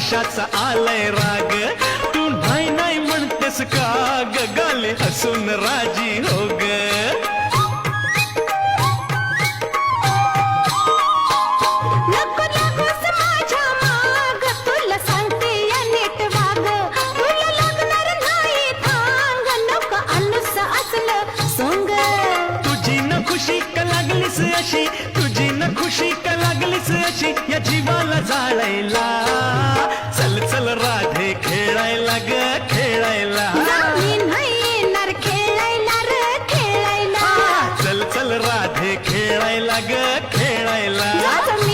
कशाचा आलाय राग, तू नाही नाही म्हणतेस का ग, गाले हसून राजी हो ग. नको लागूस माझ्या माग, तुला सांगते या नीट वाग, तुला लागणार नाही थांग, नको आणूस असलं सोंग. तुझी न खुशी का लागलीस अशी, तुझी न खुशी का लागलीस अशी, या जीवाला जाळायला. चल चल राधे खेळायला ग खेळायला. मी नाही येणार खेळायला रे खेळायला. चल चल राधे खेळायला ग खेळायला. मी